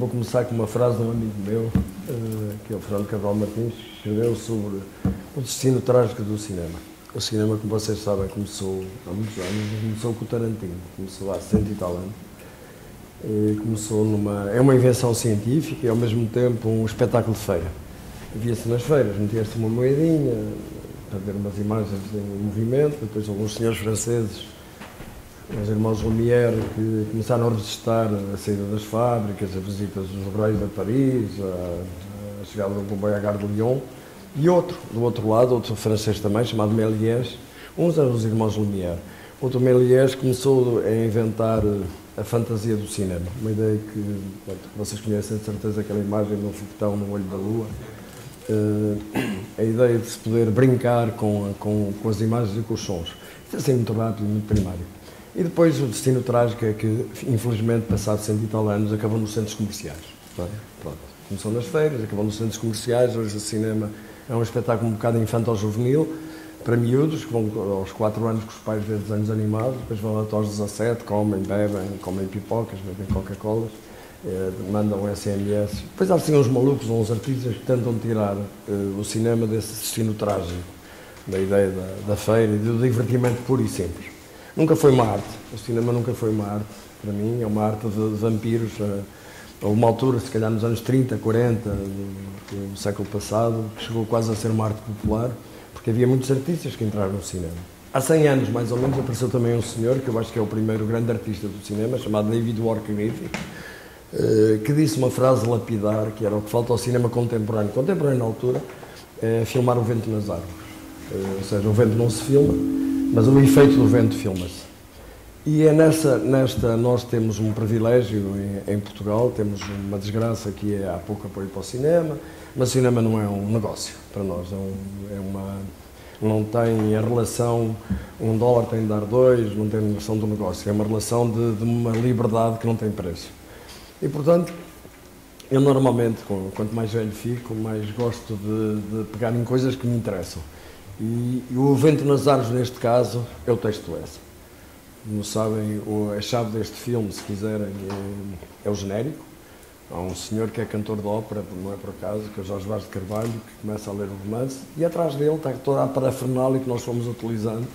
vou começar com uma frase de um amigo meu, que é o Fernando Cabral Martins, que escreveu sobre o destino trágico do cinema. O cinema, como vocês sabem, começou há muitos anos, começou com o Tarantino, começou há 100 e tal anos. É uma invenção científica e ao mesmo tempo um espetáculo de feira. Via-se nas feiras, metia-se uma moedinha para ver umas imagens em movimento, depois alguns senhores franceses, os irmãos Lumière, que começaram a registrar a saída das fábricas, as visitas dos reis a Paris, a chegada do comboio à Gare de Lyon, e do outro lado, outro francês também, chamado Méliès. Uns eram os irmãos Lumière. Outro Méliès começou a inventar a fantasia do cinema, uma ideia que vocês conhecem de certeza, aquela imagem de um foguetão no olho da lua, a ideia de se poder brincar com as imagens e com os sons. Isso é assim muito rápido e muito primário. E depois o destino trágico é que, infelizmente, passado 100 e tal anos, acabou nos centros comerciais. Não é? Pronto. Começou nas feiras, acabou nos centros comerciais. Hoje o cinema é um espetáculo um bocado infantil-juvenil, para miúdos, que vão aos 4 anos com os pais ver desenhos animados, depois vão até aos 17, comem, bebem, comem pipocas, bebem Coca-Colas, mandam SMS. Depois há assim uns malucos ou uns artistas que tentam tirar o cinema desse destino trágico, da ideia da feira e do divertimento puro e simples. Nunca foi uma arte, o cinema nunca foi uma arte, para mim, é uma arte de vampiros. A uma altura, se calhar nos anos 30, 40, do século passado, que chegou quase a ser uma arte popular, porque havia muitos artistas que entraram no cinema. Há 100 anos, mais ou menos, apareceu também um senhor, que eu acho que é o primeiro grande artista do cinema, chamado David Wark-Griffith, que disse uma frase lapidar, que era: o que falta ao cinema contemporâneo na altura, é filmar o vento nas árvores. Ou seja, o vento não se filma, mas o efeito do vento filma-se. E é nós temos um privilégio em Portugal, temos uma desgraça que há pouco apoio para o cinema, mas o cinema não é um negócio para nós, não tem a relação, $1 tem de dar 2, não tem a relação do negócio, é uma relação de uma liberdade que não tem preço. E, portanto, eu normalmente, quanto mais velho fico, mais gosto de pegar em coisas que me interessam. E o vento nas árvores, neste caso, é o texto S. Como sabem, a chave deste filme, se quiserem, é o genérico. Há um senhor que é cantor de ópera, não é por acaso, que é o Jorge Vaz de Carvalho, que começa a ler o romance, e atrás dele está toda a parafernália que nós fomos utilizando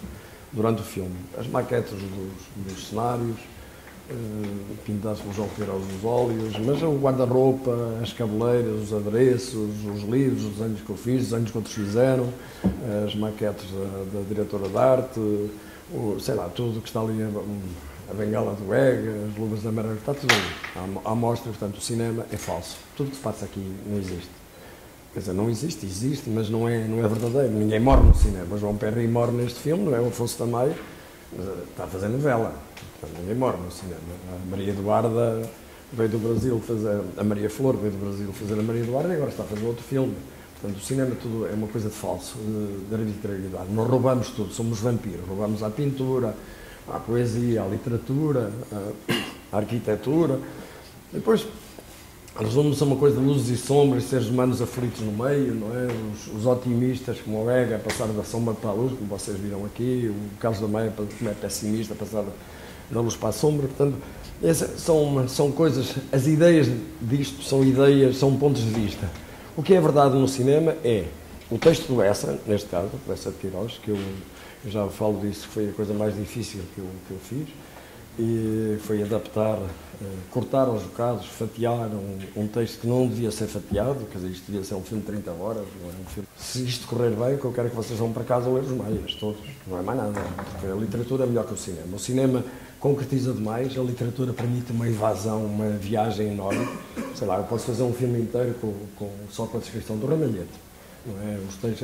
durante o filme. As maquetes dos cenários, pintados pelo João Figueiredo dos óleos, mas o guarda-roupa, as cabeleiras, os adereços, os livros, os desenhos que eu fiz, os desenhos que outros fizeram, as maquetes da diretora de arte, sei lá, tudo que está ali, a bengala do EG, as luvas da Mera, está tudo ali. À mostra, portanto, o cinema é falso. Tudo que se passa aqui não existe. Quer dizer, não existe, mas não é verdadeiro. Ninguém morre no cinema. João Perry morre neste filme, não é? O Afonso Tamayo, mas está a fazer novela. Portanto, ninguém morre no cinema. A Maria Eduarda veio do Brasil fazer, a Maria Flor veio do Brasil fazer a Maria Eduarda e agora está a fazer outro filme. Portanto, o cinema tudo é uma coisa de falso, de arbitrariedade. Nós roubamos tudo, somos vampiros. Roubamos à pintura, à poesia, à literatura, à arquitetura. Depois resume-se a uma coisa de luzes e sombras, seres humanos aflitos no meio, não é? Os otimistas, como o Ega, a passar da sombra para a luz, como vocês viram aqui, o Carlos da Meia, como é pessimista, a passar da luz para a sombra. Portanto, essas são coisas, as ideias disto são ideias, são pontos de vista. O que é verdade no cinema é o texto do Essa, neste caso, do Essa de Queiroz, que eu já falo disso, foi a coisa mais difícil que eu fiz, e foi adaptar, cortar aos bocados, fatiar um texto que não devia ser fatiado, quer dizer, isto devia ser um filme de 30 horas, não é um filme. Se isto correr bem, o que eu quero é que vocês vão para casa ler os Maias, todos, não é mais nada, porque a literatura é melhor que o cinema. O cinema concretiza demais, a literatura permite uma evasão, uma viagem enorme. Sei lá, eu posso fazer um filme inteiro só com a descrição do Ramalhete. Não é?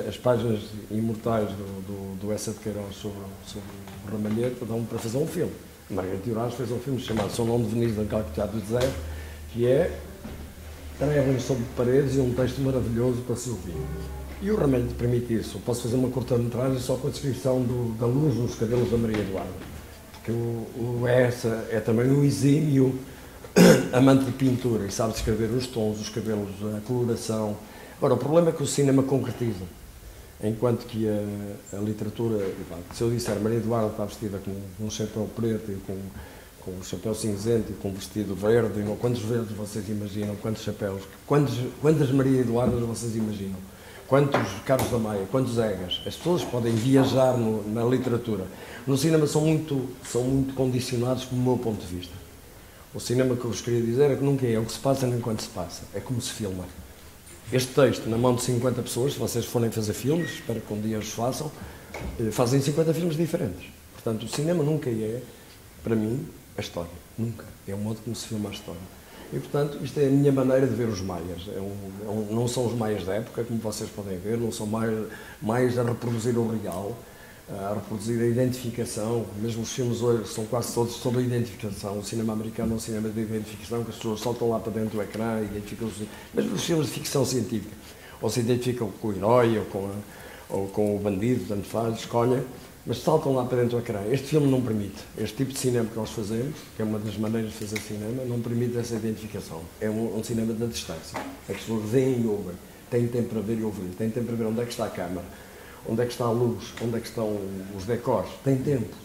As páginas imortais do Essa de Queiroz sobre o Ramalhete dão para fazer um filme. Margarida Urás fez um filme chamado São Nome de Veneza, naquele Teatro de Zé, que é trevas sobre paredes e um texto maravilhoso para se ouvir. E o Ramalhete permite isso. Eu posso fazer uma curta-metragem só com a descrição da luz nos cabelos da Maria Eduarda. Porque o Essa é também um exímio amante de pintura e sabe descrever os tons, os cabelos, a coloração. Agora, o problema é que o cinema concretiza, enquanto que a literatura, se eu disser Maria Eduarda está vestida com um chapéu preto e com o chapéu cinzento e com o vestido verde, não, quantos verdes vocês imaginam, quantos chapéus, quantas Maria Eduardas vocês imaginam, quantos Carlos da Maia, quantos Egas. As pessoas podem viajar na literatura. No cinema são muito condicionados pelo meu ponto de vista. O cinema, que eu vos queria dizer, é que nunca é o que se passa nem quando se passa, é como se filma. Este texto, na mão de 50 pessoas, se vocês forem fazer filmes, espero que um dia os façam, fazem 50 filmes diferentes. Portanto, o cinema nunca é, para mim, a história. Nunca. É o modo como se filma a história. E, portanto, isto é a minha maneira de ver os maias. Não são os maias da época, como vocês podem ver, não são mais a reproduzir o real, a reproduzir a identificação. Mesmo os filmes hoje são quase todos sobre a identificação. O cinema americano é um cinema de identificação, que as pessoas saltam lá para dentro do ecrã e identificam-se. Mesmo os filmes de ficção científica, ou se identificam com o herói ou com o bandido, tanto faz, escolhem, mas saltam lá para dentro do ecrã. Este filme não permite. Este tipo de cinema que nós fazemos, que é uma das maneiras de fazer cinema, não permite essa identificação. É um cinema da distância. As pessoas veem e ouvem. Têm tempo para ver e ouvir. Têm tempo para ver onde é que está a câmara, onde é que está a luz, onde é que estão os decors. Tem tempo.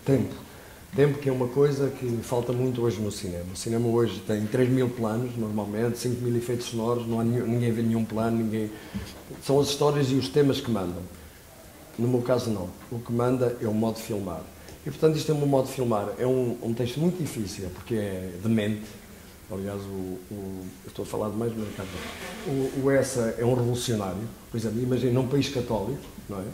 Tempo que é uma coisa que falta muito hoje no cinema. O cinema hoje tem 3.000 planos, normalmente, 5.000 efeitos sonoros, não há ninguém vê nenhum plano, São as histórias e os temas que mandam. No meu caso, não. O que manda é o modo de filmar. E, portanto, isto é um modo de filmar. É um texto muito difícil, porque é demente. Aliás, eu estou a falar demais, mas o Essa é um revolucionário. Por exemplo, imagina um país católico, não é?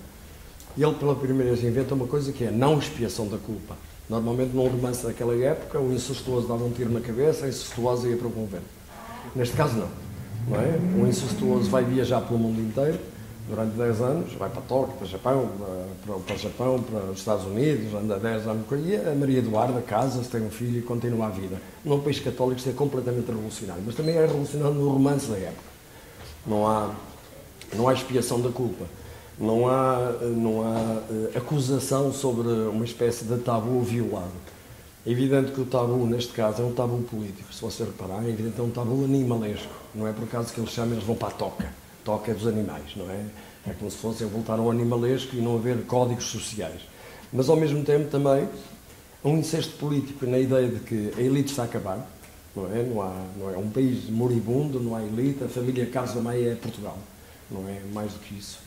E ele, pela primeira vez, inventa uma coisa que é a não expiação da culpa. Normalmente, num romance daquela época, o incestuoso dava um tiro na cabeça, a incestuosa ia para o convento. Neste caso, não é? O incestuoso vai viajar pelo mundo inteiro, durante 10 anos, vai para Tóquio, para o Japão, para os Estados Unidos, anda 10 anos, e a Maria Eduarda casa-se, tem um filho e continua a vida. Num país católico isto é completamente revolucionário, mas também é revolucionário no romance da época. Não há expiação da culpa, não há acusação sobre uma espécie de tabu violado. É evidente que o tabu, neste caso, é um tabu político, se você reparar, é evidente que é um tabu animalesco, não é por acaso que eles vão para a toca. Toca dos animais, não é? É como se fosse voltar ao animalesco e não haver códigos sociais. Mas, ao mesmo tempo, também, um incesto político na ideia de que a elite está a acabar, não é um país moribundo, não há elite, a família Carlos da Maia é Portugal, não é mais do que isso.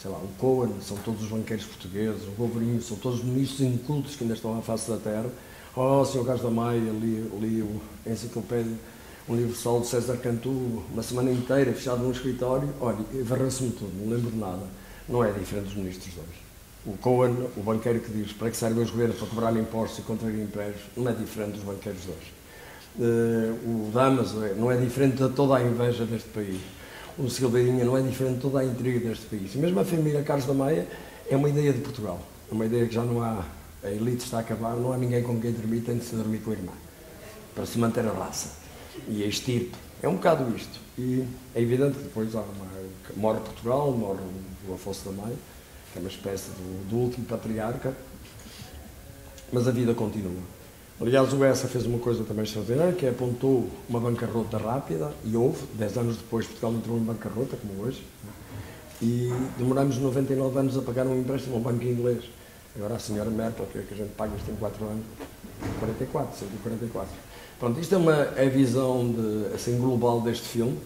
Sei lá, o Cohen, são todos os banqueiros portugueses, o Governinho, são todos os ministros incultos que ainda estão à face da terra. Oh, Sr. Carlos da Maia, li a enciclopédia Universal de César Cantu, uma semana inteira fechado num escritório, olha, varreu-se-me tudo, não lembro de nada. Não é diferente dos ministros de hoje. O Cohen, o banqueiro que diz para que servem os governos para cobrar impostos e contrair empréstios, não é diferente dos banqueiros de hoje. O Damas não é diferente de toda a inveja deste país. O Silveirinha não é diferente de toda a intriga deste país. E mesmo a família Carlos da Maia é uma ideia de Portugal. É uma ideia que já não há, a elite está a acabar, não há ninguém com quem dormir, tem de se dormir com a irmã, para se manter a raça. E a estirpe. É um bocado isto. E é evidente que depois morre Portugal, morre o Afonso da Maia, que é uma espécie do último patriarca, mas a vida continua. Aliás, o Essa fez uma coisa também extraordinária, que apontou uma bancarrota rápida, e houve, 10 anos depois Portugal entrou em bancarrota, como hoje, e demoramos 99 anos a pagar um empréstimo a um banco inglês. Agora a senhora Merkel, que a gente paga isto em 4 anos, 144. Pronto, isto é a visão assim, global deste filme,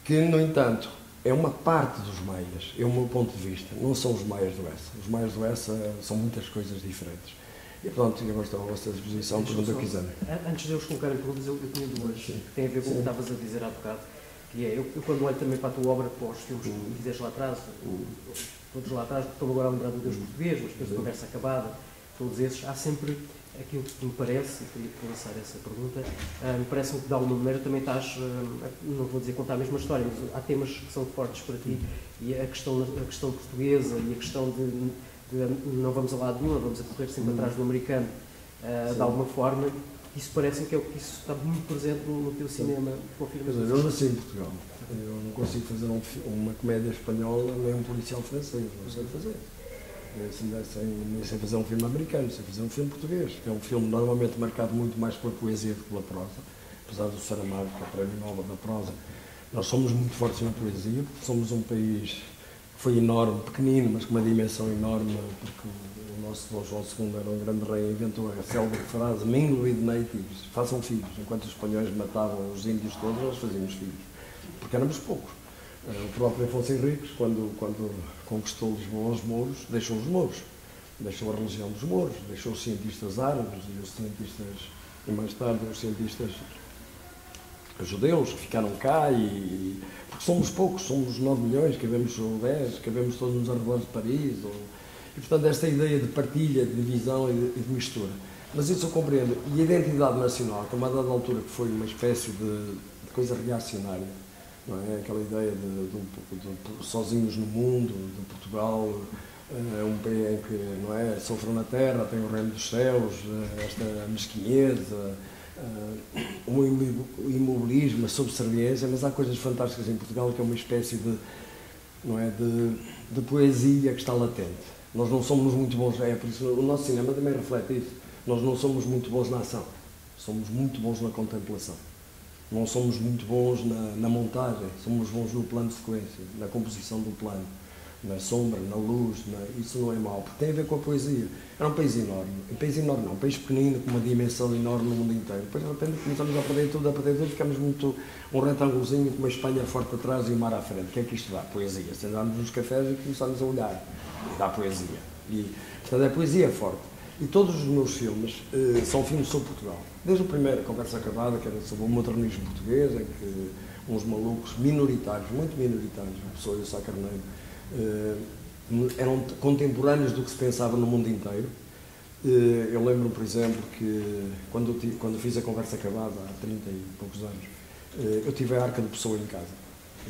que, no entanto, é uma parte dos maias, é o meu ponto de vista, não são os maias do Essa. Os maias do Essa são muitas coisas diferentes. E pronto, eu estou à vossa disposição, pergunta o que quiserem. Antes de eu os colocar em perguntas, eu tinha duas, que têm a ver com o que estavas a dizer há bocado, que é, eu quando olho também para a tua obra, para os filmes que tu fizeste lá atrás, todos lá atrás, estou agora a lembrar do Deus Português, mas depois a Conversa Acabada, todos esses, há sempre aquilo que me parece, e queria lançar essa pergunta, parece-me que de alguma maneira também estás, não vou dizer contar a mesma história, mas há temas que são fortes para ti, e a questão portuguesa, e a questão de não vamos a lado nenhum, vamos a correr sempre atrás do americano, de alguma forma, isso parece-me que isso está muito presente no teu cinema. Eu nasci em Portugal, eu não consigo fazer uma comédia espanhola nem um policial francês, não sei fazer. Nem sei fazer um filme americano, sei fazer um filme português, que é um filme normalmente marcado muito mais pela poesia do que pela prosa, apesar do Saramago, que é o prémio Nobel da prosa. Nós somos muito fortes na poesia, porque somos um país que foi enorme, pequenino, mas com uma dimensão enorme, porque o nosso Dom João II era um grande rei e inventou a célebre frase mingle with natives, façam filhos. Enquanto os espanhóis matavam os índios todos, nós fazíamos filhos, porque éramos poucos. O próprio Afonso Henriques, quando conquistou Lisboa aos mouros, deixou os mouros, deixou a religião dos mouros, deixou os cientistas árabes e os cientistas, e mais tarde os cientistas judeus que ficaram cá, porque somos poucos, somos 9 milhões, cabemos 10, cabemos todos nos arredores de Paris, e portanto esta ideia de partilha, de divisão e de mistura. Mas isso eu compreendo. E a identidade nacional, que a uma dada altura que foi uma espécie de coisa reacionária, não é? Aquela ideia de sozinhos no mundo, de Portugal, um país em que, não é, sofre na terra, tem o reino dos céus, esta mesquinheza, o imobilismo, a subserviência, mas há coisas fantásticas em Portugal que é uma espécie de, não é, de poesia que está latente. Nós não somos muito bons, por isso o nosso cinema também reflete isso, nós não somos muito bons na ação, somos muito bons na contemplação. Não somos muito bons na montagem, somos bons no plano de sequência, na composição do plano, na sombra, na luz, isso não é mau, porque tem a ver com a poesia. Era um país enorme não, um país pequenino, com uma dimensão enorme no mundo inteiro. Depois, de repente, começamos a perder tudo, ficamos muito um retângulozinho com uma Espanha forte atrás e o mar à frente. O que é que isto dá? Poesia. Sentámos nos cafés e começámos a olhar, e dá poesia. E, portanto, a poesia é forte. E todos os meus filmes são filmes sobre Portugal. Desde o primeiro, A Conversa Acabada, que era sobre o modernismo português, em que uns malucos minoritários, muito minoritários, a Pessoa e o Sá Carneiro, eram contemporâneos do que se pensava no mundo inteiro. Eu lembro, por exemplo, que quando fiz A Conversa Acabada, há 30 e poucos anos, eu tive a Arca de Pessoa em casa.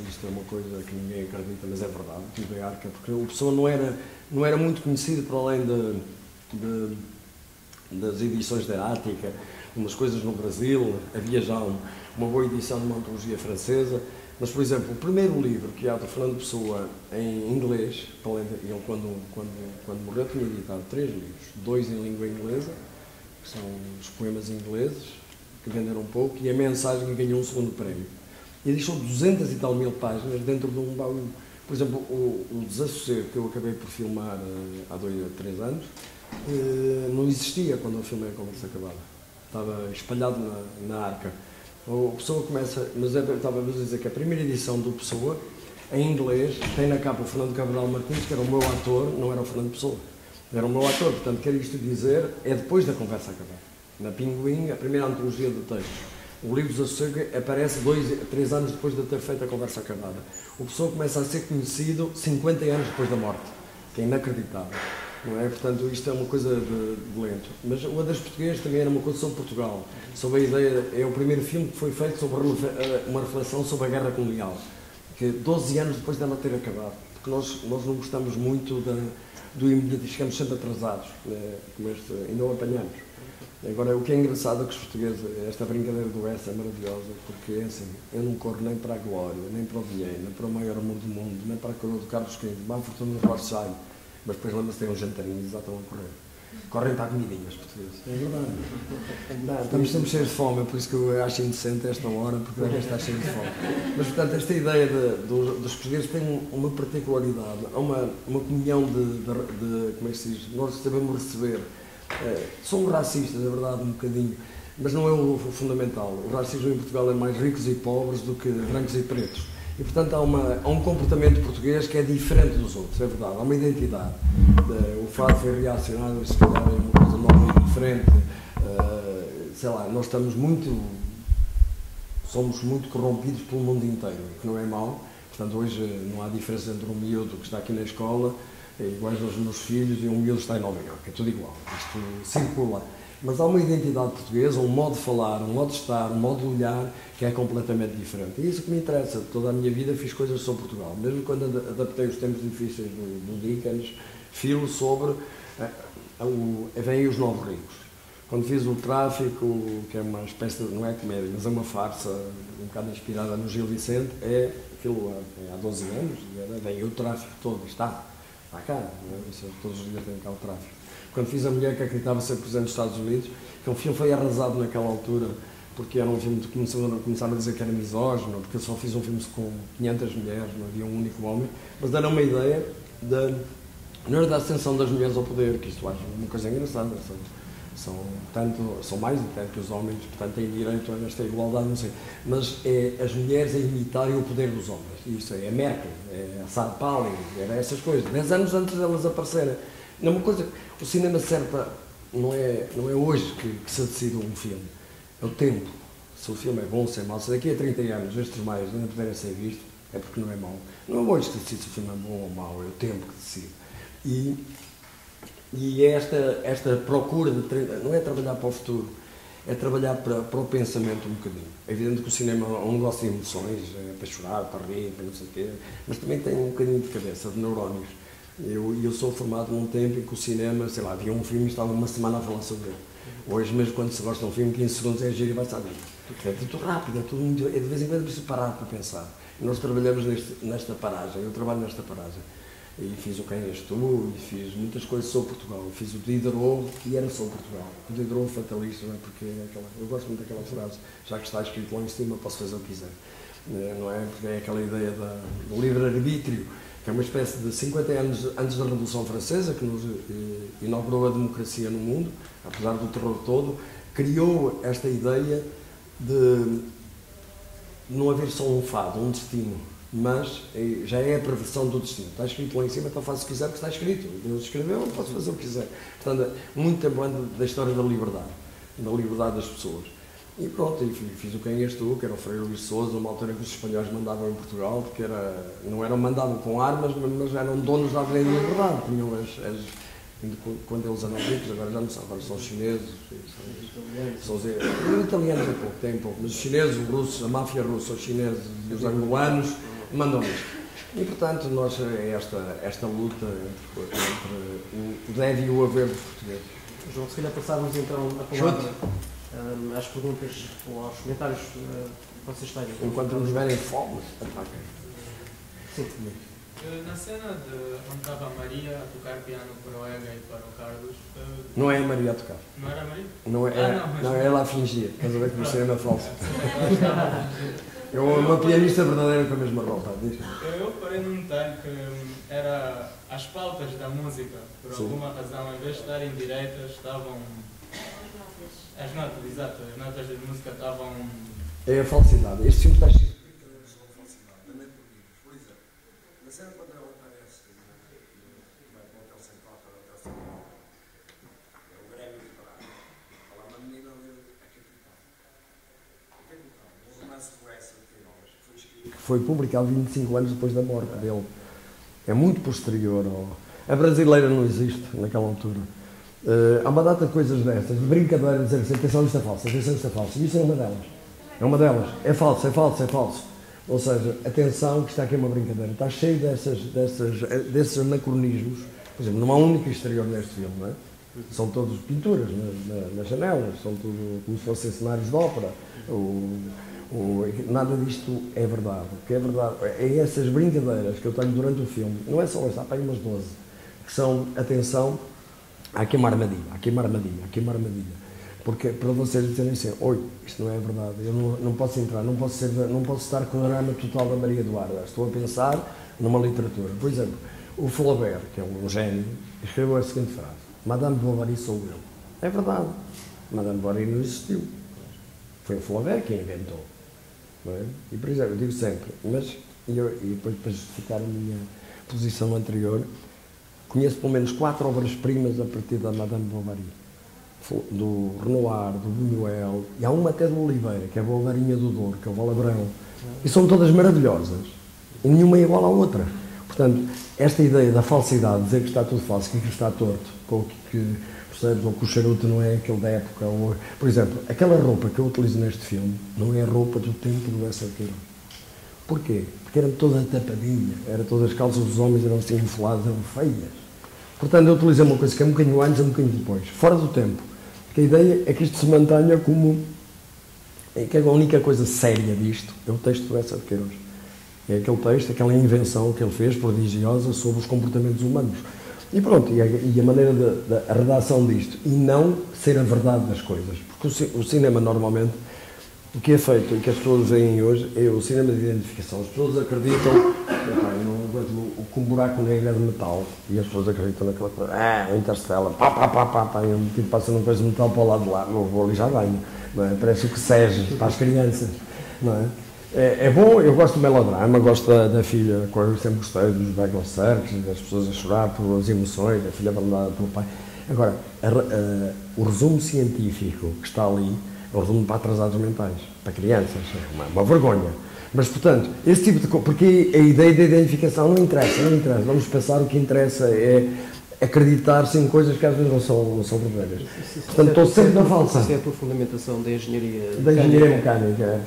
Isto é uma coisa que ninguém acredita, mas é verdade. Tive a Arca, porque o Pessoa não era muito conhecido para além das edições da Ática, umas coisas no Brasil, havia já uma boa edição de uma antologia francesa, mas, por exemplo, o primeiro livro que há do Fernando Pessoa em inglês, ele quando morreu tinha editado 3 livros, 2 em língua inglesa, que são os poemas ingleses, que venderam pouco, e a mensagem que ganhou um segundo prémio. E deixou 200 e tal mil páginas dentro de um baú. Por exemplo, o Desassossego, que eu acabei por filmar há 2 ou 3 anos, não existia quando eu filmei A Conversa Acabada. Estava espalhado na Arca. O Pessoa começa, mas estava a dizer que a primeira edição do Pessoa, em inglês, tem na capa o Fernando Cabral Martins, que era o meu ator, não era o Fernando Pessoa. Era o meu ator, portanto, quero isto dizer, é depois da Conversa Acabada. Na Pinguim, a primeira antologia de textos. O livro Desassossego aparece 3 anos depois de eu ter feito A Conversa Acabada. O Pessoa começa a ser conhecido 50 anos depois da morte, que é inacreditável. Não é? Portanto, isto é uma coisa de lento. Mas o Adeus Português também era uma coisa sobre Portugal, sobre a ideia, é o primeiro filme que foi feito sobre uma reflexão sobre a guerra colonial, que 12 anos depois dela ter acabado, porque nós não gostamos muito do imediato, chegamos sempre atrasados, né? Como ainda o apanhamos. Agora, o que é engraçado é que os portugueses, esta brincadeira do S é maravilhosa, porque é assim, eu não corro nem para a glória, nem para o dinheiro, nem para o maior amor do mundo, nem para a coroa do Carlos V, para a fortuna do Rothschild. Mas depois lembra-se que tem um jantarinho e já estão a correr. Correm para a comidinha, os portugueses. É verdade. Não, estamos sempre cheios de fome, é por isso que eu acho indecente esta hora, porque devem estar cheios de fome. Mas, portanto, esta ideia dos portugueses tem uma particularidade, há uma comunhão como é que se diz, nós sabemos receber. Somos racistas, é verdade, um bocadinho, mas não é o fundamental. O racismo em Portugal é mais ricos e pobres do que brancos e pretos. E, portanto, há um comportamento português que é diferente dos outros, é verdade. Há uma identidade. O fado foi reacionário, se calhar é uma coisa nova e diferente. Sei lá, nós somos muito corrompidos pelo mundo inteiro, que não é mau. Portanto, hoje não há diferença entre um miúdo que está aqui na escola, iguais aos meus filhos, e um miúdo que está em Nova Iorque. É tudo igual. Isto circula. Mas há uma identidade portuguesa, um modo de falar, um modo de estar, um modo de olhar que é completamente diferente. E isso que me interessa. Toda a minha vida fiz coisas sobre Portugal. Mesmo quando adaptei os tempos difíceis do Dickens, filo sobre vêm os novos ricos. Quando fiz o Tráfico, que é uma espécie de, não é comédia, mas é uma farsa um bocado inspirada no Gil Vicente, aquilo há 12 anos, vem o tráfico todo, está cá, todos os dias tem cá o tráfico. Quando fiz A Mulher que Acreditava Ser Presidente dos Estados Unidos, que o filme foi arrasado naquela altura porque era um filme que começaram a dizer que era misógino, porque eu só fiz um filme com 500 mulheres, não havia um único homem, mas era uma ideia não era da ascensão das mulheres ao poder, que isto acho uma coisa engraçada, são mais até que os homens, portanto têm direito a esta igualdade, não sei, mas é as mulheres a imitarem o poder dos homens, isso é a Merkel, é a Sarah Palin, era essas coisas, 10 anos antes delas aparecerem. Não, uma coisa, o cinema serve para, não é hoje que se decide um filme, é o tempo. Se o filme é bom, se é mau, se daqui a 30 anos estes mais não puderem ser vistos, é porque não é mau. Não é hoje que decide se o filme é bom ou mau, é o tempo que decide. E esta procura de não é trabalhar para o futuro, é trabalhar para o pensamento um bocadinho. É evidente que o cinema é um negócio de emoções, é para chorar, para rir, para não sei o quê, mas também tem um bocadinho de cabeça, de neurónios. Eu sou formado num tempo em que o cinema, sei lá, havia um filme e estava uma semana a falar sobre ele. Hoje mesmo quando se gosta de um filme, 15 segundos é giro e vai-se à vida. É tudo rápido, é de vez em quando preciso parar para pensar. E nós trabalhamos nesta paragem, eu trabalho nesta paragem. E fiz o Quem És Tu, e fiz muitas coisas sobre Portugal. Fiz o Diderot, que era sobre Portugal. O Diderot fatalista, não é? Porque eu gosto muito daquela frase, já que está escrito lá em cima, posso fazer o que quiser. Não é? Porque é aquela ideia do livre-arbítrio, que é uma espécie de 50 anos antes da Revolução Francesa, que nos inaugurou a democracia no mundo, apesar do terror todo, criou esta ideia de não haver só um fado, um destino, mas já é a perversão do destino. Está escrito lá em cima, então faço o que quiser, porque está escrito. Deus escreveu, posso fazer o que quiser. Portanto, muito lembrando da história da liberdade das pessoas. E pronto, fiz o Quem És Tu, que era o Frei Luís Sousa, numa altura em que os espanhóis mandavam em Portugal, porque não eram mandados com armas, mas eram donos da Avenida da Liberdade. Tinham quando eles eram ricos, agora já não são, agora são os chineses, são os italianos tem pouco, mas os chineses, os russos, a máfia russa, os chineses e os angolanos mandam isto. E portanto, nós é esta luta entre o deve e o haver dos portugueses. João, se calhar passávamos então a palavra às perguntas ou aos comentários que vocês tenham. Enquanto nos verem fome, ataquem. Sim. Na cena onde estava a Maria a tocar piano para o Ega e para o Carlos... Não é a Maria a tocar. Não era a Maria? Não, ela a fingir. Estás a ver que o cinema é falso. É uma pianista verdadeira com a mesma roupa. Eu parei num detalhe que era as pautas da música, por alguma razão, em vez de estarem direitas, estavam... As notas, exato, as notas da música estavam... É a falsidade. Este filme está cheio de brincadeira sobre a falsidade. Também por exemplo, na cena quando ela aparece, vai para o Hotel Central, para o Hotel Central, é o Grêmio de Praga. Fala uma menina ali, a capital. A capital, um romance do Essa de Queiroz, que foi publicado 25 anos depois da morte dele. É muito posterior A brasileira não existe naquela altura. Há uma data de coisas destas, de brincadeira, dizer assim, atenção, isto é falso, atenção, isto é falso. E isso é uma delas. É uma delas. É falso, é falso, é falso. Ou seja, atenção, que está aqui uma brincadeira. Está cheio desses anacronismos. Por exemplo, não há um único exterior neste filme, não é? São todos pinturas nas janelas, são tudo como se fossem cenários de ópera. Nada disto é verdade. O que é verdade é essas brincadeiras que eu tenho durante o filme. Não é só essa, há para aí umas 12. Que são, atenção, há aqui uma armadilha, há aqui uma armadilha, há aqui uma armadilha. Porque para vocês dizerem assim, oi, isto não é verdade, eu não posso entrar, não posso estar com o drama total da Maria Eduarda. Estou a pensar numa literatura. Por exemplo, o Flaubert, que é um gênio, escreveu a seguinte frase: Madame Bovary sou eu. É verdade, Madame Bovary não existiu. Foi o Flaubert quem inventou. Não é? E por exemplo, eu digo sempre, e depois para justificar a minha posição anterior, conheço pelo menos 4 obras-primas a partir da Madame Bovary. Do Renoir, do Buñuel, e há uma até do Oliveira, que é a Bovarinha do Douro, que é o Valabrão. E são todas maravilhosas. E nenhuma é igual à outra. Portanto, esta ideia da falsidade, dizer que está tudo falso, que está torto, ou que o charuto não é aquele da época. Por exemplo, aquela roupa que eu utilizo neste filme não é a roupa do tempo do Essa de Queiroz. Porquê? Porque era toda tapadinha, todas as calças dos homens eram assim infladas, eram feias. Portanto, eu utilizei uma coisa que é um bocadinho antes e um bocadinho depois, fora do tempo. Porque a ideia é que isto se mantenha como... que a única coisa séria disto é o texto do Essa de Queiroz. É aquele texto, aquela invenção que ele fez, prodigiosa, sobre os comportamentos humanos. E pronto, e a maneira da redação disto, e não ser a verdade das coisas. Porque o cinema, normalmente, o que é feito e que as pessoas veem hoje é o cinema de identificação. As pessoas acreditam que um buraco negro é de metal e as pessoas acreditam naquela coisa. O Interstellar, e um tipo passa numa coisa de metal para o lado de lá, vou ali já ganho. Não é? Parece o que seja para as crianças. Não é? É bom, eu gosto do melodrama, gosto da filha, eu sempre gostei dos Bagel Search, das pessoas a chorar pelas emoções, da filha abandonada pelo pai. Agora, o resumo científico que está ali é o resumo para atrasados mentais, para crianças, é uma vergonha. Mas, portanto, esse tipo de coisa, porque a ideia da identificação não interessa. Vamos pensar, o que interessa é acreditar-se em coisas que às vezes não são verdadeiras. Portanto, estou sempre na falsa. Isso é a tua fundamentação da engenharia mecânica. Da engenharia mecânica,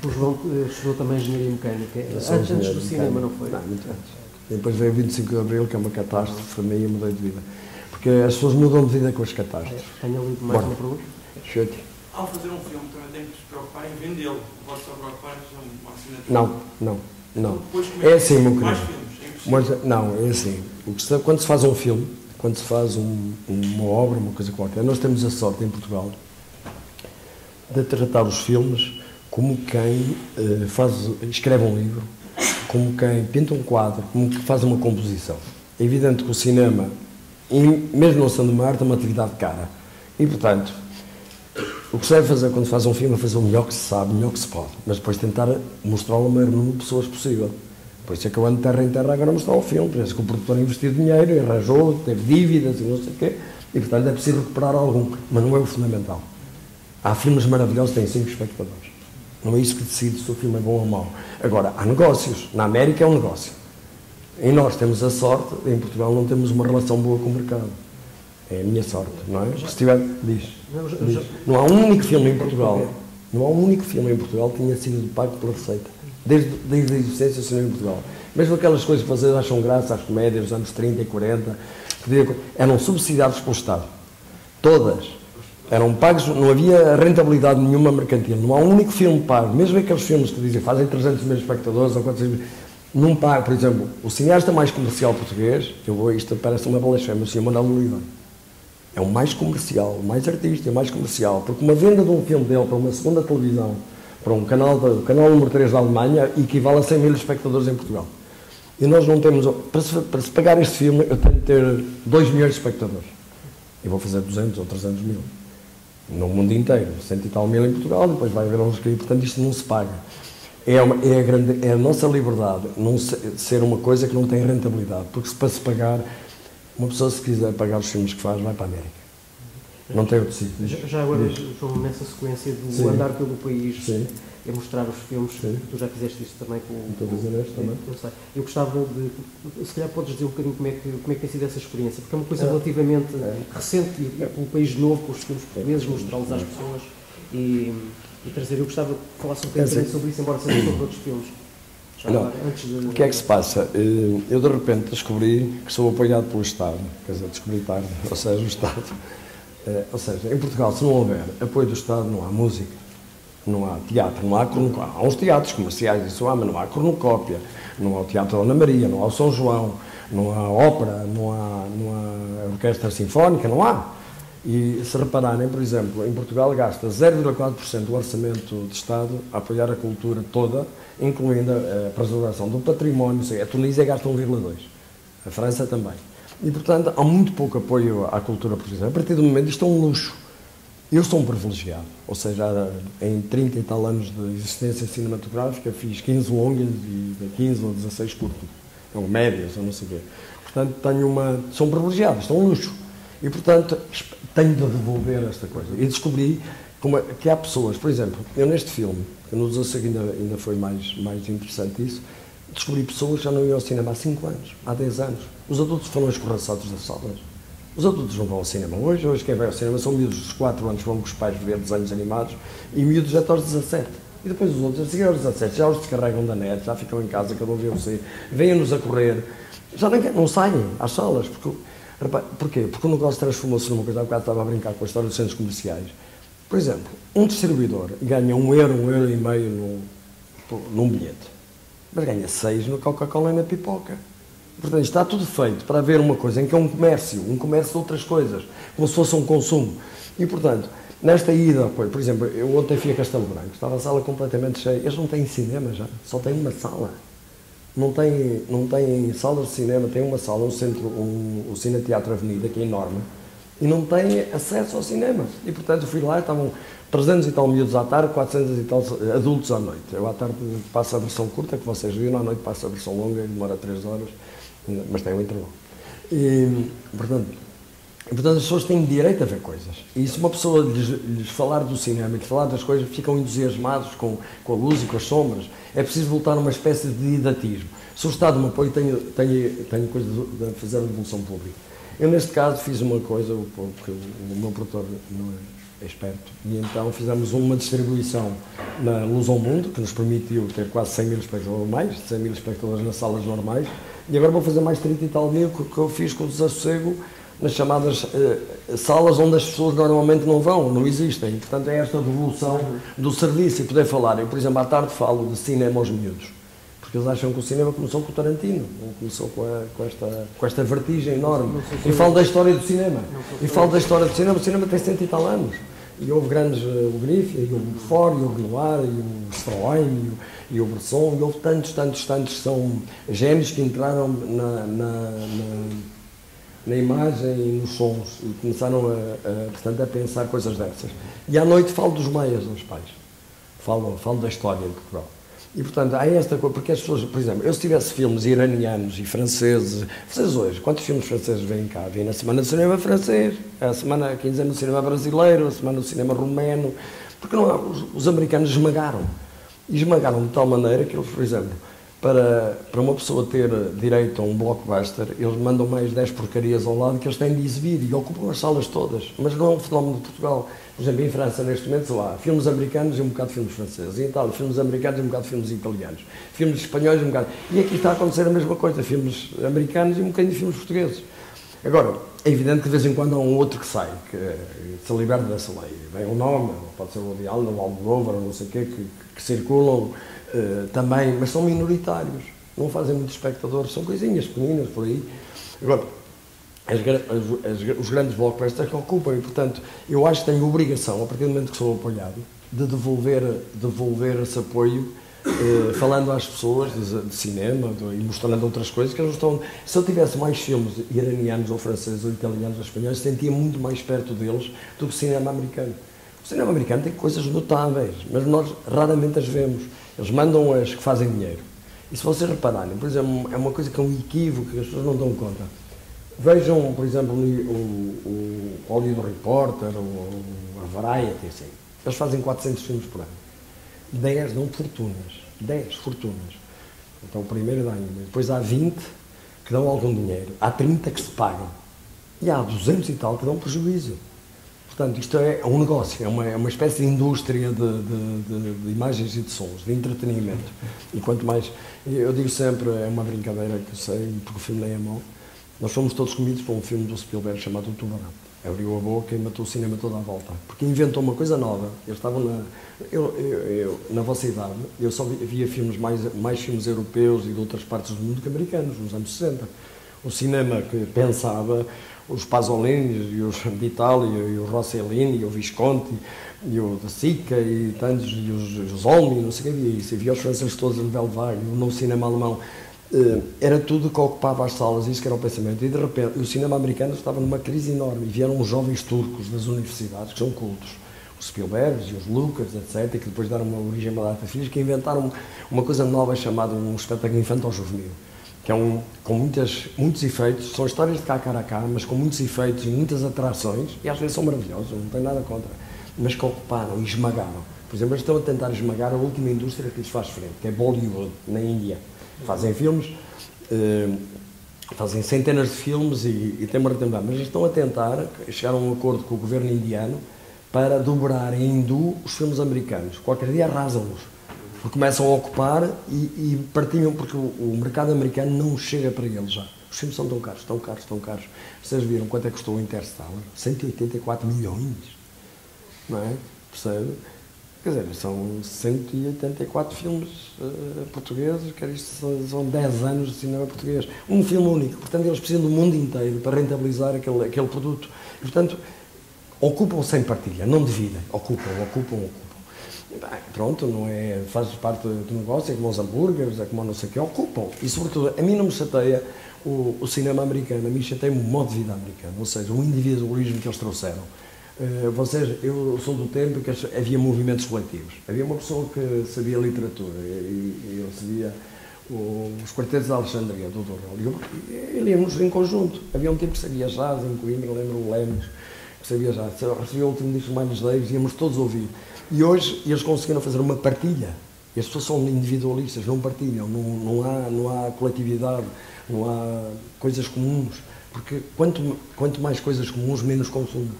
O João estudou também engenharia mecânica. Antes do cinema, não foi? Não, muito antes. Depois veio o 25 de Abril, que é uma catástrofe, para mim, e mudei de vida. Porque as pessoas mudam de vida com as catástrofes. Tenho ali mais uma pergunta? Chute. Ao fazer um filme, também tem que se preocupar em vendê-lo. Pode só preocupar em fazer uma assinatura. Não. Depois, É assim, meu mais querido. filmes, é impossível. Mas, não, é assim. Quando se faz um filme, quando se faz uma obra, uma coisa qualquer, nós temos a sorte em Portugal de tratar os filmes como quem escreve um livro, como quem pinta um quadro, como quem faz uma composição. É evidente que o cinema, mesmo não sendo uma arte, é uma atividade cara. E, portanto, o que se deve fazer quando se faz um filme é fazer o melhor que se sabe, o melhor que se pode, mas depois tentar mostrá-lo ao maior número de pessoas possível. Por isso é que eu ando de terra em terra agora a mostrar o filme, por isso que o produtor investiu dinheiro, arranjou, teve dívidas e não sei o quê, e portanto é preciso recuperar algum, mas não é o fundamental. Há filmes maravilhosos que têm 5 espectadores. Não é isso que decide se o filme é bom ou mau. Agora, há negócios. Na América é um negócio. E nós temos a sorte, em Portugal não temos uma relação boa com o mercado. É a minha sorte, não é? Se tiver, diz. Não há um único filme em Portugal, que tenha sido pago pela Receita. Desde a existência do cinema em Portugal. Mesmo aquelas coisas que vocês acham graça, as comédias dos anos 30 e 40, eram subsidiadas pelo Estado. Todas. Eram pagos, não havia rentabilidade nenhuma mercantil. Não há um único filme pago. Mesmo aqueles filmes que dizem fazem 300 mil espectadores ou 400 mil, não pago. Por exemplo, o cineasta mais comercial português, isto parece uma blasfémia, mas o Sr. Manuel Oliveira. É o mais comercial, o mais artístico, o mais comercial. Porque uma venda de um filme dele para uma segunda televisão, para o canal número 3 da Alemanha, equivale a 100 mil espectadores em Portugal. E nós não temos... Para se pagar este filme, eu tenho de ter 2 milhões de espectadores. E vou fazer 200 ou 300 mil. No mundo inteiro. 100 e tal mil em Portugal, depois vai haver uns que... Portanto, isto não se paga. É a nossa liberdade não ser uma coisa que não tem rentabilidade. Porque para se pagar... Uma pessoa, se quiser pagar os filmes que faz, vai para a América. Não tem outro sítio. Já agora, João, nessa sequência do Sim. andar pelo país, Sim. é mostrar os filmes, Sim. tu já fizeste isso também com o... Todas as vezes também. Eu sei. Eu gostava de... Se calhar podes dizer um bocadinho como é que tem sido essa experiência, porque é uma coisa relativamente recente e pelo país novo, com os filmes portugueses, mostrá-los às pessoas e trazer... Eu gostava de falar um bocadinho sobre isso, embora seja sobre outros filmes. Não. O que é que se passa? Eu de repente descobri que sou apoiado pelo Estado, quer dizer, descobri tarde, ou seja, o Estado. Ou seja, em Portugal, se não houver apoio do Estado, não há música, não há teatro, não há cornucópia. Há uns teatros comerciais, isso há, mas não há cornucópia, não há o Teatro da Ana Maria, não há o São João, não há ópera, não há orquestra sinfónica, não há. E se repararem, por exemplo, em Portugal gasta 0,4% do orçamento de Estado a apoiar a cultura toda, incluindo a preservação do património. A Tunísia gasta 1,2%, a França também. E, portanto, há muito pouco apoio à cultura portuguesa. A partir do momento, isto é um luxo. Eu sou um privilegiado, ou seja, em 30 e tal anos de existência cinematográfica, fiz 15 longas e 15 ou 16 curtos, ou médias, ou não sei o quê. Portanto, sou um privilegiado, isto é um luxo. E, portanto, tenho de devolver esta coisa. E descobri que há pessoas, por exemplo, eu neste filme, que nos Açores ainda foi mais interessante isso, descobri pessoas que já não iam ao cinema há 5 anos, há 10 anos. Os adultos foram escorraçados das salas. Os adultos não vão ao cinema. Hoje quem vai ao cinema são miúdos de 4 anos que vão com os pais ver desenhos animados e miúdos até aos 17. E depois os outros, a seguir aos 17, já os descarregam da net, já ficam em casa, cada um vê você, vêm-nos a correr, já não saem às salas. Porquê? Porque o negócio transformou-se numa coisa. Há bocado estava a brincar com a história dos centros comerciais. Por exemplo, um distribuidor ganha €1, €1,50 num bilhete, mas ganha 6 no Coca-Cola e na pipoca. Portanto, está tudo feito para haver uma coisa em que é um comércio de outras coisas, como se fosse um consumo. E, portanto, Nesta ida, por exemplo, eu ontem fui a Castelo Branco, estava a sala completamente cheia. Eles não têm cinema já, só têm uma sala. Não têm salas de cinema, têm uma sala, o Cine Teatro Avenida, que é enorme, e não têm acesso ao cinema. E, portanto, eu fui lá, estavam 300 e tal miúdos à tarde, 400 e tal adultos à noite. Eu à tarde passo a versão curta, que vocês viram, à noite passo a versão longa, demora 3 horas, mas tem um intervalo. E, portanto, as pessoas têm direito a ver coisas. E se uma pessoa lhes falar do cinema e lhes falar das coisas, ficam entusiasmados com a luz e com as sombras. É preciso voltar a uma espécie de didatismo. Se o Estado me apoia, tenho coisa de fazer a devolução pública. Eu, neste caso, fiz uma coisa, porque o meu produtor não é experto, e então fizemos uma distribuição na Luz ao Mundo, que nos permitiu ter quase 100 mil espectadores, mais de 100 mil espectadores nas salas normais, e agora vou fazer mais 30 e tal mil, que eu fiz com o desassossego nas chamadas salas onde as pessoas normalmente não vão, não existem. E, portanto, é esta devolução do serviço e poder falar. Eu, por exemplo, à tarde falo de cinema aos miúdos, porque eles acham que o cinema começou com o Tarantino, ou começou com esta vertigem enorme. E falo da história do cinema. E falo da história do cinema. O cinema tem 100 e tal anos. E houve grandes, o Griffith, e o Ford, e o Renoir, e o Stroheim, e o Bresson, e houve tantos são gênios que entraram na imagem e nos sons e começaram portanto, a pensar coisas dessas. E à noite falo dos maias, dos pais. Falo da história de Portugal. E, portanto, há esta coisa, porque as pessoas, por exemplo, eu se tivesse filmes iranianos e franceses, vocês hoje, quantos filmes franceses vêm cá? Vêm na Semana do Cinema Francês, a quinzena do Cinema Brasileiro, a Semana do Cinema Romeno, porque não, os americanos esmagaram. E esmagaram de tal maneira que eles, por exemplo, para uma pessoa ter direito a um blockbuster, eles mandam mais 10 porcarias ao lado que eles têm de exibir e ocupam as salas todas. Mas não é um fenómeno de Portugal. Por exemplo, em França, neste momento, sei lá, filmes americanos e um bocado de filmes franceses. Em Itália, filmes americanos e um bocado de filmes italianos. Filmes espanhóis e um bocado... E aqui está a acontecer a mesma coisa, filmes americanos e um bocadinho de filmes portugueses. Agora, é evidente que de vez em quando há um outro que sai, que se liberta dessa lei. Vem o nome, pode ser o Woody Allen, o Almodóvar, não sei o quê, que circulam também, mas são minoritários. Não fazem muitos espectadores, são coisinhas pequeninas por aí. Agora, os grandes blockbusters que ocupam, e portanto, eu acho que tenho obrigação, a partir do momento que sou apoiado, de devolver esse apoio, falando às pessoas de cinema e mostrando outras coisas que eles estão. Se eu tivesse mais filmes iranianos ou franceses ou italianos ou espanhóis, sentia muito mais perto deles do que o cinema americano. O cinema americano tem coisas notáveis, mas nós raramente as vemos. Eles mandam as que fazem dinheiro. E se vocês repararem, por exemplo, é uma coisa que é um equívoco que as pessoas não dão conta. Vejam, por exemplo, o Hollywood Reporter, a Variety, assim. Eles fazem 400 filmes por ano. 10 dão fortunas. 10 fortunas. Então o primeiro dá ainda. Depois há 20 que dão algum dinheiro. Há 30 que se pagam. E há 200 e tal que dão prejuízo. Portanto, isto é um negócio, é uma espécie de indústria de imagens e de sons, de entretenimento. E quanto mais... Eu digo sempre, é uma brincadeira que eu sei, porque o filme nem é mau. Nós fomos todos comidos para um filme do Spielberg chamado O Tubarão. Abriu a boca e matou o cinema toda à volta. Porque inventou uma coisa nova. Eles estavam na vossa idade, eu só via filmes mais filmes europeus e de outras partes do mundo que americanos, nos anos 60. O cinema que pensava, os Pasolini, e os Vitali, e o Rossellini, e o Visconti, e o De Sica, e tantos, e os Olmi, não sei o que havia isso. E via os franceses todos a Nouvelle Vague, o novo cinema alemão. Era tudo que ocupava as salas, isso que era o pensamento. E de repente, o cinema americano estava numa crise enorme. E vieram os jovens turcos das universidades, que são cultos, os Spielberg e os Lucas, etc., que depois deram uma origem a uma data de filhos, que inventaram uma coisa nova chamada um espetáculo infantil-juvenil, que é com muitos efeitos, são histórias de cá a cá, mas com muitos efeitos e muitas atrações, e às vezes são maravilhosos, não tenho nada contra, mas que ocuparam e esmagaram. Por exemplo, eles estão a tentar esmagar a última indústria que lhes faz frente, que é Bollywood, na Índia. Fazem filmes, fazem centenas de filmes e têm uma retemblar, mas eles estão a tentar chegar a um acordo com o governo indiano para dobrar em hindu os filmes americanos. Qualquer dia arrasam-los, porque começam a ocupar e partilham, porque o mercado americano não chega para eles já. Os filmes são tão caros. Vocês viram quanto é que custou o Interstellar? 184 milhões, não é? Percebe? Quer dizer, são 184 filmes portugueses, que isto são 10 anos de cinema português. Um filme único. Portanto, eles precisam do mundo inteiro para rentabilizar aquele produto. E, portanto, ocupam sem partilha, não dividem, ocupam. Bem, pronto, não é, faz parte do negócio, é como os hambúrgueres, é como não sei o que, ocupam. E sobretudo, a mim não me chateia o cinema americano, a mim chateia-me o modo de vida americano, ou seja, o individualismo que eles trouxeram. Eu sou do tempo que havia movimentos coletivos. Havia uma pessoa que sabia literatura e ele sabia os quartetos de Alexandria, do Durrell, e líamos em conjunto. Havia um tipo que sabia jazz, em Coimbra, lembro o Lemos, que sabia jazz. Recebia o último disco de Miles Davis, íamos todos ouvir. E hoje eles conseguiram fazer uma partilha. E as pessoas são individualistas, não partilham, não há coletividade, não há coisas comuns. Porque quanto mais coisas comuns, menos consumo.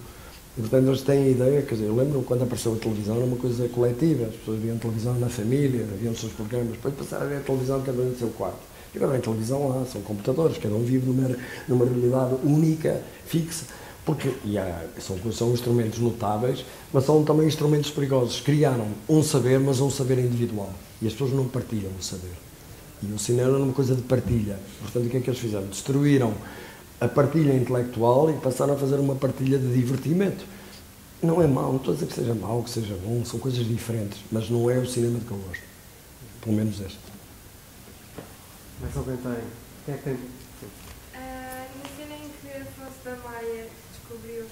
E, portanto, eles têm a ideia, quer dizer, eu lembro quando apareceu a televisão, era uma coisa coletiva, as pessoas viam televisão na família, viam os seus programas, depois passaram a ver a televisão cada um no seu quarto. E agora a televisão lá, são computadores, cada um vive numa realidade única, fixa, porque são instrumentos notáveis, mas são também instrumentos perigosos. Criaram um saber, mas um saber individual, e as pessoas não partilham o saber. E o cinema era uma coisa de partilha, portanto, o que é que eles fizeram? Destruíram a partilha intelectual e passaram a fazer uma partilha de divertimento. Não é mau, não estou a dizer que seja mau, que seja bom, são coisas diferentes, mas não é o cinema de que eu gosto. Pelo menos este. Mais alguém tem? Quem é que tem? Na cena em que Afonso da Maia descobriram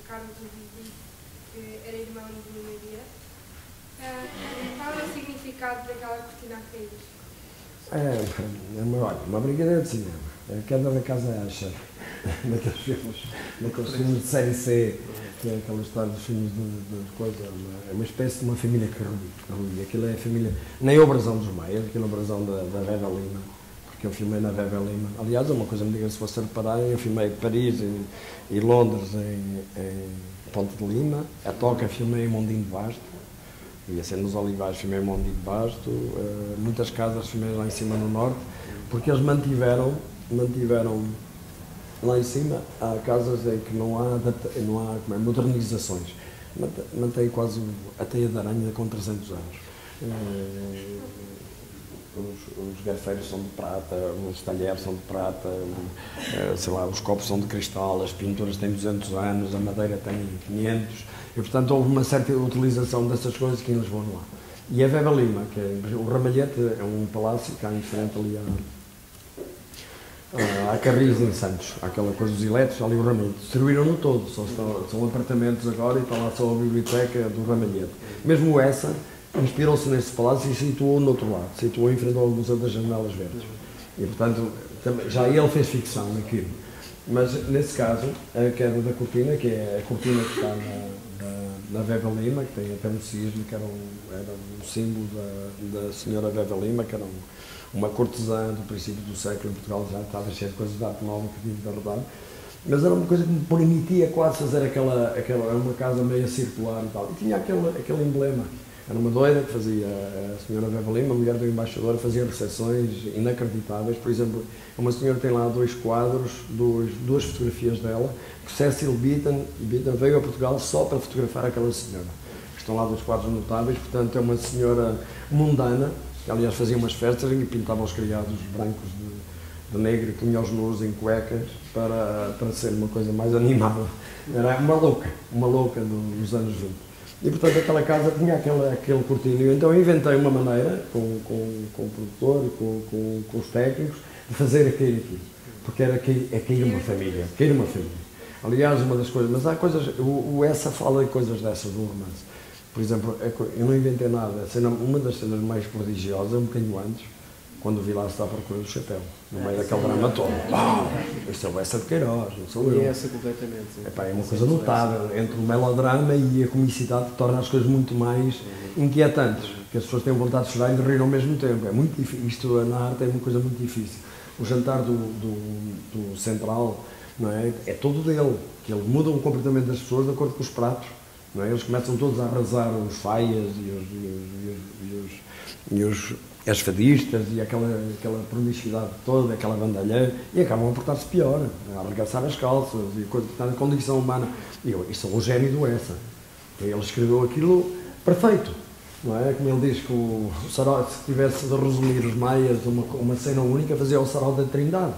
Carlos Vivi, que era irmão de Maria, qual é o significado daquela cortina a cair? Olha, uma brincadeira de cinema. A queda da casa Asher, naqueles filmes de série C, que é aquela história dos filmes de coisa, é uma espécie de uma família que ruía. Aquilo é a família, nem é o brasão dos Maias, aquilo é o brasão da Veva Lima, porque eu filmei na Veva Lima. Aliás, é uma coisa, me diga se você reparar, eu filmei Paris e Londres em Ponte de Lima, a Toca filmei em Mondinho de Basto, ia ser nos Olivais, filmei em Mondinho de Basto, muitas casas filmei lá em cima no norte, porque eles mantiveram lá em cima, há casas em que não há modernizações. Mantém quase a teia de aranha com 300 anos. Os garfeiros são de prata, os talheres são de prata, sei lá, os copos são de cristal, as pinturas têm 200 anos, a madeira tem 500. E, portanto, houve uma certa utilização dessas coisas que em Lisboa não há. E a Veva Lima, que é o Ramalhete, é um palácio que há em frente ali há Carris em Santos, há aquela coisa dos elétricos, ali o Ramalhete. Destruíram-no todo, são apartamentos agora e está lá só a biblioteca do Ramalhete. Mesmo essa inspirou-se nesse palácio e situou no outro lado, situou em frente ao Museu das Janelas Verdes. E, portanto, já ele fez ficção naquilo. Mas, nesse caso, a queda da cortina, que é a cortina que está na Veva Lima, que tem até um cisne, que era um símbolo da senhora Veva Lima, que era uma cortesã do princípio do século em Portugal, já estava cheia de coisas de arte nova que tive de arredar, mas era uma coisa que me permitia quase fazer aquela uma casa meio circular e tal, e tinha aquele emblema. Era uma doida que fazia, a senhora Veva Lima, a mulher do embaixador, fazia recepções inacreditáveis. Por exemplo, uma senhora tem lá 2 quadros, 2 fotografias dela, que Cecil Beaton veio a Portugal só para fotografar aquela senhora. Estão lá 2 quadros notáveis, portanto é uma senhora mundana, que aliás fazia umas festas em que pintava os criados brancos de negro e punha os nus em cuecas para ser uma coisa mais animada. Era uma louca dos anos 20. E, portanto, aquela casa tinha aquele cortinho. Então, eu inventei uma maneira, com o produtor e com os técnicos, de fazer cair aquilo. Porque é cair uma família. Aliás, uma das coisas... Mas há coisas... O Essa fala de coisas dessas no romance. Por exemplo, eu não inventei nada. Uma das cenas mais prodigiosas, um bocadinho antes, quando vi lá está à procura do chapéu, no meio daquele drama todo. Isto é o Essa de Queiroz, não sou eu. Essa completamente. É uma coisa notável, entre o melodrama e a comicidade, que torna as coisas muito mais inquietantes, que as pessoas têm vontade de chorar e de rir ao mesmo tempo. É muito difícil, isto na arte é uma coisa muito difícil. O jantar do Central, não é? É todo dele, que ele muda o comportamento das pessoas de acordo com os pratos. Não é? Eles começam todos a arrasar os faias e as fadistas e aquela promiscuidade toda, aquela bandalheira, e acabam a portar-se pior, a arregaçar as calças, e a condição humana. Isso é o gênio do Essa. Ele escreveu aquilo perfeito, não é? Como ele diz que o Sarau, se tivesse de resumir os maias uma cena única, fazia o Sarau da Trindade,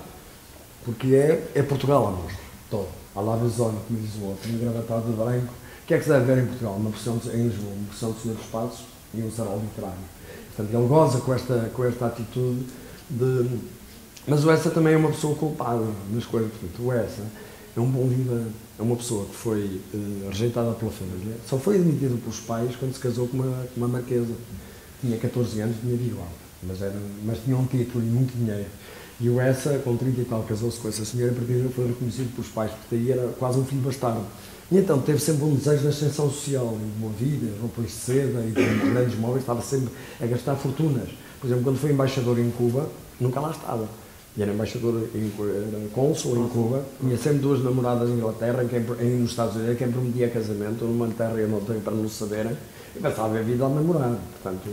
porque é Portugal a mostra, todo. à la Besone, como diz o outro, engravatado de branco. O que é que se deve ver em Portugal? Uma versão em Lisboa, uma versão do Senhor dos Passos e um sarau literário. Portanto, ele goza com esta atitude de... Mas o Essa também é uma pessoa culpada nas coisas. Portanto, o Essa é um bom vivante, é uma pessoa que foi rejeitada pela família, só foi admitido pelos pais quando se casou com uma marquesa. Tinha 14 anos, tinha vírgula, mas tinha um título e muito dinheiro. E o Essa, com 30 e tal, casou-se com essa senhora, a partir daí foi reconhecido pelos pais, porque daí era quase um filho bastardo. E então teve sempre um desejo de ascensão social, de boa vida, roupas de seda e de grandes móveis, estava sempre a gastar fortunas. Por exemplo, quando foi embaixador em Cuba, nunca lá estava. E era embaixador, era cônsul em Cuba, tinha sempre duas namoradas em Inglaterra, nos Estados Unidos, quem prometia casamento, numa terra eu não tenho para não saberem, e passava a vida a namorar. Portanto,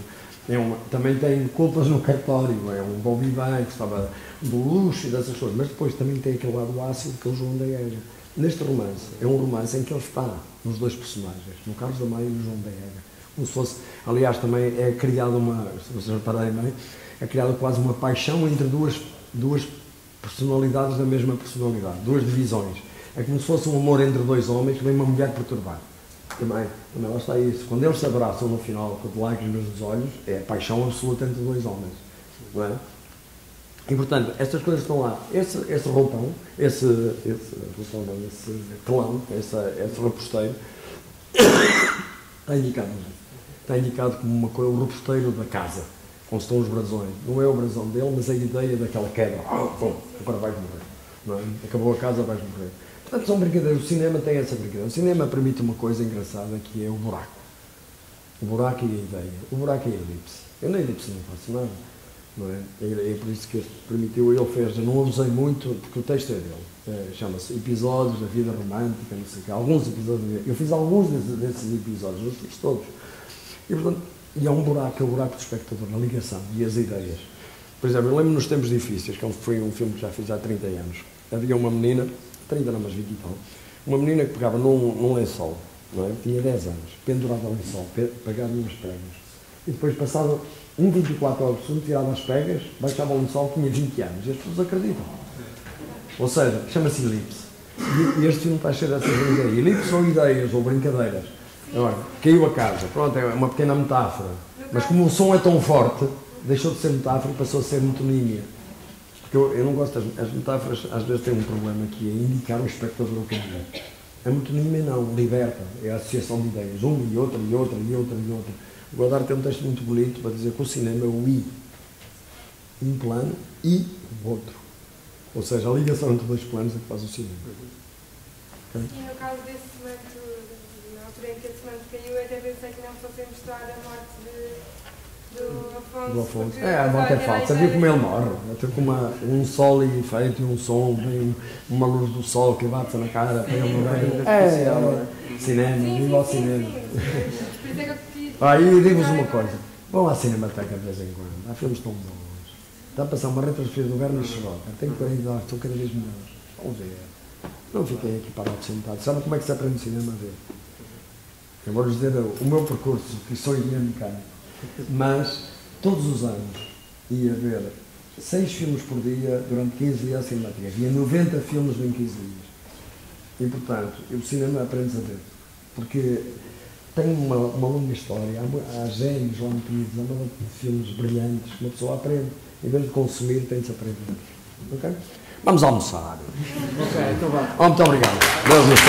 também tem culpas no cartório, é um bom vivante, gostava do luxo e dessas coisas, mas depois também tem aquele lado ácido que é o João da Ega. Neste romance, é um romance em que ele está nos dois personagens, no Carlos da Maia e no João da Ega. Como se fosse, aliás, também é criada se vocês repararem bem, é criada quase uma paixão entre duas personalidades da mesma personalidade, duas divisões. É como se fosse um amor entre dois homens que vem uma mulher perturbar. Também lá está isso. Quando eles se abraçam no final, com lágrimas nos olhos, é a paixão absoluta entre dois homens. Não é? E, portanto, estas coisas estão lá. Esse roupão, esse telão, esse reposteiro, está indicado como uma coisa, o reposteiro da casa, onde estão os brasões. Não é o brasão dele, mas a ideia daquela quebra. Bom, agora vais morrer. Não é? Acabou a casa, vais morrer. Portanto, são brincadeiras. O cinema tem essa brincadeira. O cinema permite uma coisa engraçada, que é o buraco. O buraco e a ideia. O buraco e a elipse. Eu na elipse não faço nada. Não é? É por isso que este permitiu, ele fez, eu não abusei muito, porque o texto é dele. Chama-se Episódios da Vida Romântica, não sei o quê. Alguns episódios. Eu fiz alguns desses episódios, não fiz todos. E, portanto, é um buraco, é o buraco do espectador, na ligação e as ideias. Por exemplo, eu lembro nos Tempos Difíceis, que foi um filme que já fiz há 30 anos. Havia uma menina, 30 não, mas 20 e tal, uma menina que pegava num lençol, não é? Tinha 10 anos, pendurava o lençol, pegava umas pegas. E depois passava 24 horas por segundo, tirava as pegas, baixava o lençol, tinha 20 anos. E as pessoas acreditam. Ou seja, chama-se elipse. E este filme está cheio dessas ideias. Elipse ou ideias, ou brincadeiras. Agora, caiu a casa, pronto, é uma pequena metáfora. Mas como o som é tão forte, deixou de ser metáfora e passou a ser metonímia. Porque eu não gosto, as metáforas às vezes têm um problema que é indicar ao espectador o que é. A metonímia não, liberta, é a associação de ideias, uma e outra, e outra, e outra, e outra. O Godard tem um texto muito bonito para dizer que o cinema é o I, um plano e o outro. Ou seja, a ligação entre dois planos é que faz o cinema. Okay? E no caso desse manto, na altura em que esse manto caiu, eu até pensei que não fosse mostrar a morte do Afonso. A morte é falsa. Viu como ele morre? Tem com um sol e efeito e um som, vem uma luz do sol que bate na cara para ele morrer. Cinema, viva ao cinema. E digo-vos uma coisa, vão à Cinemateca de vez em quando, há filmes tão bons. Está a passar uma retrosfera do Werner Schroeder, tem 40 anos, estão cada vez melhores. Vão ver. Não fiquem aqui parados sentados. Sabem como é que se aprende cinema a ver? Eu vou-lhes dizer o meu percurso, que sou engenheiro mecânico, mas todos os anos ia ver 6 filmes por dia durante 15 dias à Cinemateca. Havia 90 filmes em 15 dias. E, portanto, o cinema aprendes a ver. Porque tem uma longa história, há gênios lá metidos, há uma de filmes brilhantes que uma pessoa aprende. Em vez de consumir, tem de se aprender. Ok? Vamos almoçar. Ok, então vá. Muito obrigado. Deus nos